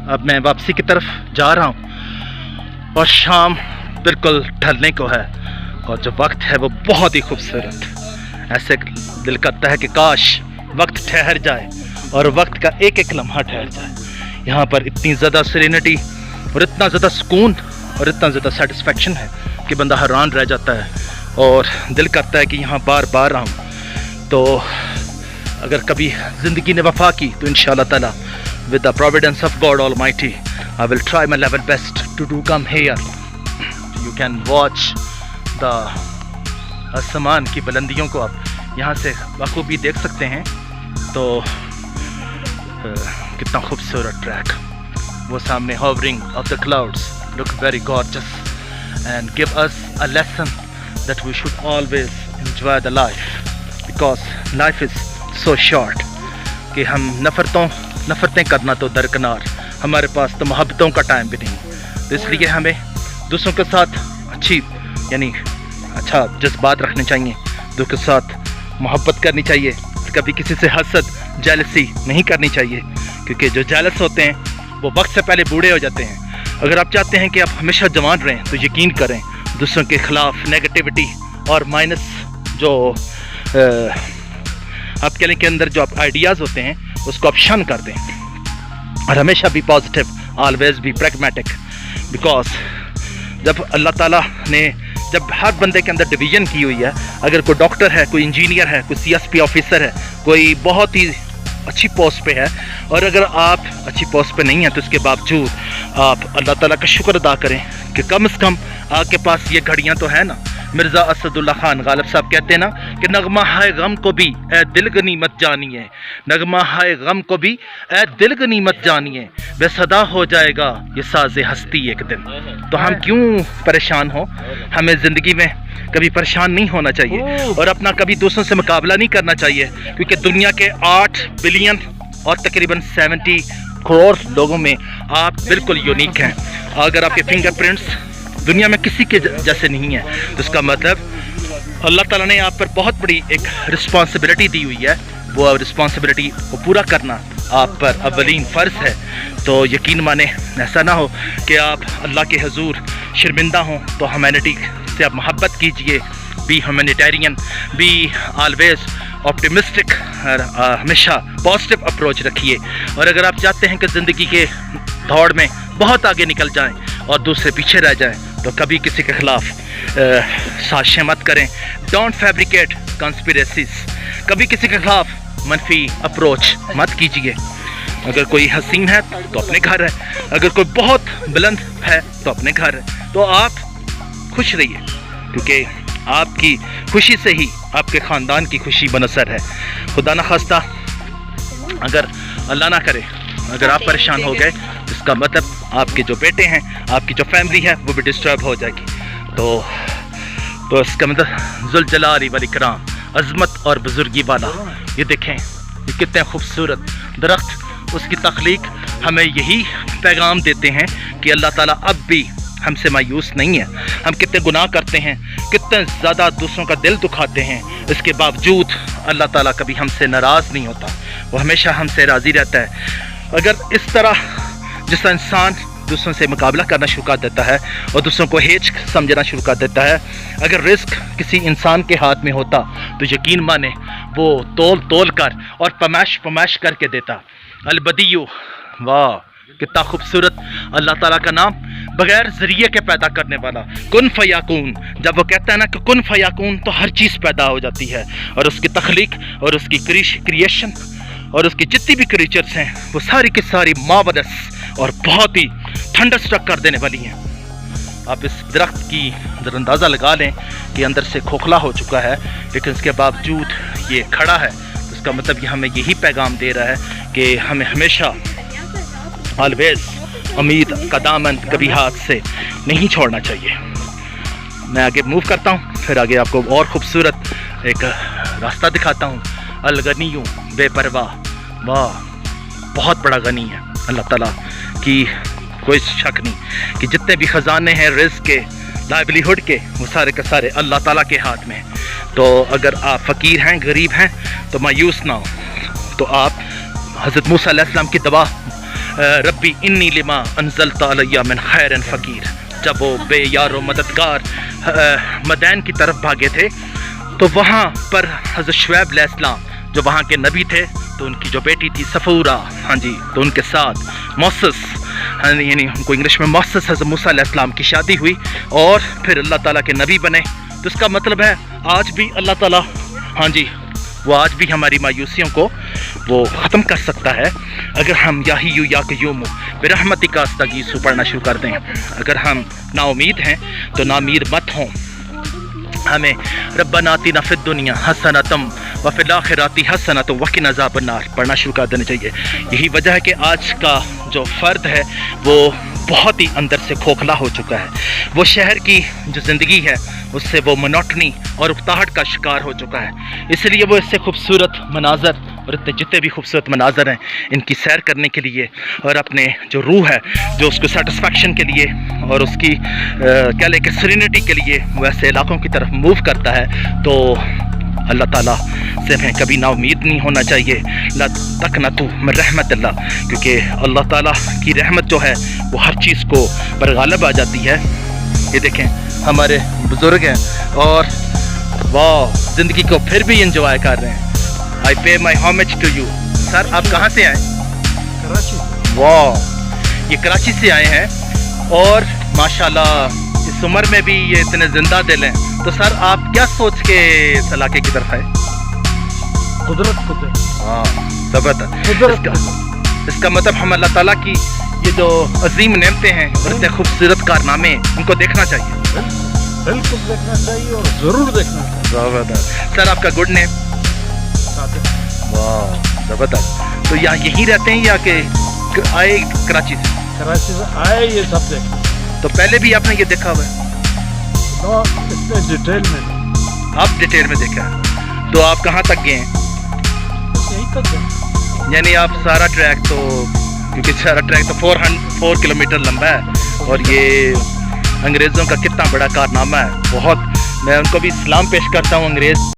अब मैं वापसी की तरफ जा रहा हूँ और शाम बिल्कुल ढलने को है और जो वक्त है वो बहुत ही खूबसूरत। ऐसे दिल करता है कि काश वक्त ठहर जाए और वक्त का एक एक लम्हा ठहर जाए। यहाँ पर इतनी ज़्यादा सेरेनिटी और इतना ज़्यादा सुकून और इतना ज़्यादा सेटिस्फेक्शन है कि बंदा हैरान रह जाता है और दिल करता है कि यहाँ बार बार आऊँ। तो अगर कभी ज़िंदगी ने वफा की तो इंशाअल्लाह ताला with the providence of God Almighty I will try my level best to come here. You can watch the आसमान की बुलंदियों को आप यहाँ से बखूबी देख सकते हैं। तो कितना खूबसूरत ट्रैक, वो सामने hovering of the clouds look very gorgeous and give us a lesson that we should always enjoy the life because life is so short कि हम नफ़रतें करना तो दरकिनार, हमारे पास तो मोहब्बतों का टाइम भी नहीं। तो इसलिए हमें दूसरों के साथ अच्छा जज्बात रखने चाहिए, दूसरों के साथ मोहब्बत करनी चाहिए, कभी किसी से हसद जेलसी नहीं करनी चाहिए क्योंकि जो जेलस होते हैं वो वक्त से पहले बूढ़े हो जाते हैं। अगर आप चाहते हैं कि आप हमेशा जवान रहें तो यकीन करें दूसरों के ख़िलाफ़ नेगेटिविटी और माइनस जो आपके लिए के अंदर जो आप आइडियाज़ होते हैं उसको आप शन कर दें और हमेशा भी पॉजिटिव, ऑलवेज भी प्रैग्मेटिक। बिकॉज जब अल्लाह ताला ने जब हर बंदे के अंदर डिवीज़न की हुई है, अगर कोई डॉक्टर है, कोई इंजीनियर है, कोई CSP ऑफिसर है, कोई बहुत ही अच्छी पोस्ट पे है और अगर आप अच्छी पोस्ट पे नहीं हैं तो उसके बावजूद आप अल्लाह ताला का शुक्र अदा करें कि कम से कम आपके पास ये घड़ियाँ तो है ना। मिर्ज़ा असदुल्ला खान गालिब साहब कहते हैं ना कि नगमा हाय गम को भी ए दिल गनीमत जानिए, नगमा हाय गम को भी ए दिल गनीमत जानिए, बेसदा हो जाएगा ये साज़े हस्ती एक दिन। तो हम क्यों परेशान हो, हमें ज़िंदगी में कभी परेशान नहीं होना चाहिए और अपना कभी दूसरों से मुकाबला नहीं करना चाहिए क्योंकि दुनिया के 8 बिलियन और तकरीबन 70 करोड़ लोगों में आप बिल्कुल यूनिक हैं। अगर आपके फिंगरप्रिंट्स दुनिया में किसी के जैसे नहीं है तो इसका मतलब अल्लाह ताला ने आप पर बहुत बड़ी एक रिस्पॉन्सिबिलिटी दी हुई है। वो रिस्पॉन्सिबिलिटी को पूरा करना आप पर अव्वलीन फ़र्ज़ है। तो यकीन माने ऐसा ना हो कि आप अल्लाह के हुजूर शर्मिंदा हों। तो ह्यूमैनिटी से आप मोहब्बत कीजिए, be humanitarian, be always optimistic, हमेशा पॉजिटिव अप्रोच रखिए। और अगर आप चाहते हैं कि ज़िंदगी के दौड़ में बहुत आगे निकल जाएं और दूसरे पीछे रह जाएं तो कभी किसी के ख़िलाफ़ साजिशें मत करें। डोंट फैब्रिकेट कंस्पिरेसीज, कभी किसी के ख़िलाफ़ मनफी अप्रोच मत कीजिए। अगर कोई हसीन है तो अपने घर है, अगर कोई बहुत बुलंद है तो अपने घर है। तो आप खुश रहिए क्योंकि आपकी खुशी से ही आपके ख़ानदान की खुशी बनसर है। खुदा न खास्ता अगर अल्लाह ना करे अगर आप परेशान हो गए इसका मतलब आपके जो बेटे हैं, आपकी जो फैमिली है वो भी डिस्टर्ब हो जाएगी। तो इसका मतलब जुल जलाली वल इकराम, अज़मत और बुजुर्गी वाला। ये देखें ये कितने खूबसूरत दरख्त, उसकी तख्लीक हमें यही पैगाम देते हैं कि अल्लाह ताला अब भी हमसे मायूस नहीं है। हम कितने गुनाह करते हैं, कितने ज़्यादा दूसरों का दिल दुखाते हैं, इसके बावजूद अल्लाह ताला कभी हमसे नाराज़ नहीं होता, वो हमेशा हमसे राज़ी रहता है। अगर इस तरह जिस इंसान दूसरों से मुकाबला करना शुरू कर देता है और दूसरों को हेच समझना शुरू कर देता है, अगर रिस्क किसी इंसान के हाथ में होता तो यकीन माने वो तोल कर और पमाश करके देता। अलबदियु, वाह कितना खूबसूरत अल्लाह ताला का नाम, बगैर ज़रिए के पैदा करने वाला। कुन फयाकून, जब वो कहता है ना कि कुन फयाकून तो हर चीज़ पैदा हो जाती है और उसकी तख्लीक और उसकी क्रिएशन और उसकी जितनी भी क्रीचर्स हैं वो सारी की सारी मावदस और बहुत ही थंडरस्ट्रक कर देने वाली हैं। आप इस दरख्त की ज़रा अंदाज़ा लगा लें कि अंदर से खोखला हो चुका है लेकिन उसके बावजूद ये खड़ा है। तो इसका मतलब ये हमें यही पैगाम दे रहा है कि हमें हमेशा ऑलवेज उम्मीद का दामन कभी हाथ से नहीं छोड़ना चाहिए। मैं आगे मूव करता हूँ, फिर आगे आपको और ख़ूबसूरत एक रास्ता दिखाता हूँ। अलगनियों बेपरवाह, वाह बहुत बड़ा गनी है अल्लाह ताला की, कोई शक नहीं कि जितने भी ख़जाने हैं रिज़्क़ के, लाइवलीहुड के, वो सारे के सारे अल्लाह ताला के हाथ में हैं। तो अगर आप फ़कीर हैं, गरीब हैं तो मायूस ना हो। तो आप हज़रत मूसा अलैहिस्सलाम की दुआ ربی انی لما انزلت علیہ من خیر فقیر. جب وہ بے یار و مددگار مدین کی طرف بھاگے تھے تو وہاں پر حضرت شعیب علیہ السلام جو وہاں کے نبی تھے تو ان کی جو بیٹی تھی صفورہ، ہاں جی، تو ان کے ساتھ موسس، یعنی ان کو انگلش میں موسس، حضرت موسیٰ علیہ السلام کی شادی ہوئی اور پھر اللہ تعالیٰ کے نبی بنے. تو اس کا مطلب ہے آج بھی اللہ تعالیٰ، ہاں جی، وہ آج بھی ہماری مایوسیوں کو وہ ختم کر سکتا ہے اگر ہم یا حیّ یا قیوم برحمتک استغیث پڑھنا شروع کر دیں. اگر ہم نا امید ہیں تو نا امید مت ہوں. ہمیں ربنا آتنا فی الدنیا حسنۃ وفی الآخرۃ حسنۃ وقنا عذاب النار پڑھنا شروع کر دینا چاہیے. یہی وجہ ہے کہ آج کا جو فرد ہے وہ بہت ہی اندر سے کھوکھلا ہو چکا ہے. وہ شہر کی جو زندگی ہے اس سے وہ منوٹنی اور اکتاہٹ کا شکار ہو چکا ہے. اس لیے وہ اس سے خوبصورت مناظر اور اتنے جتنے بھی خوبصورت مناظر ہیں ان کی سیر کرنے کے لیے اور اپنے جو روح ہے جو اس کو سیٹسفیکشن کے لیے اور اس کی کیا لے کہ سرینٹی کے لیے وہ ایسے علاقوں کی طرف موو کرتا ہے. تو اللہ تعالیٰ سے ہمیں کبھی نا امید نہیں ہونا چاہیے. لا تقنطوا من رحمت اللہ، کیونکہ اللہ تعالیٰ کی رحمت جو ہے وہ ہر چیز کو پر غالب آ جاتی ہے. یہ دیکھیں ہمارے بزرگ ہیں اور واہ زندگی کو پھر بھی انجوائے کر رہے ہیں. I pay my homage to you. سر آپ کہاں سے آئے؟ کراچی. واہ، یہ کراچی سے آئے ہیں اور ماشاءاللہ اس عمر میں بھی یہ اتنے زندہ دل ہیں. تو سر آپ کیا سوچ کے اس علاقے کی طرف آئے؟ قدرت. ہاں زبردست. اس کا مطلب ہم اللہ تعالیٰ کی یہ جو عظیم نعمتیں ہیں اور اتنے خوبصورت کارنامے ان کو دیکھنا چاہیے. بالکل دیکھنا چاہیے اور ضرور دیکھنا چاہیے. زبردست. سر آپ کا گڈ نیم؟ واہ زبردست. تو یہاں یہیں رہتے ہیں یا کہ آئے کراچی سے؟ کراچی سے آئے یہ سب دیکھنا. تو پہلے بھی آپ نے یہ دیکھا ہوا ہے؟ اتنے ڈیٹیل میں آپ ڈیٹیل میں دیکھا ہے. تو آپ کہاں تک گئے ہیں؟ یہیں تک گئے. یعنی آپ سارا ٹریک تو، کیونکہ سارا ٹریک تو 4 کلومیٹر لمبا ہے اور یہ انگریزوں کا کتنا بڑا کارنامہ ہے. بہت، میں ان کو بھی سلام پیش کرتا ہوں انگریز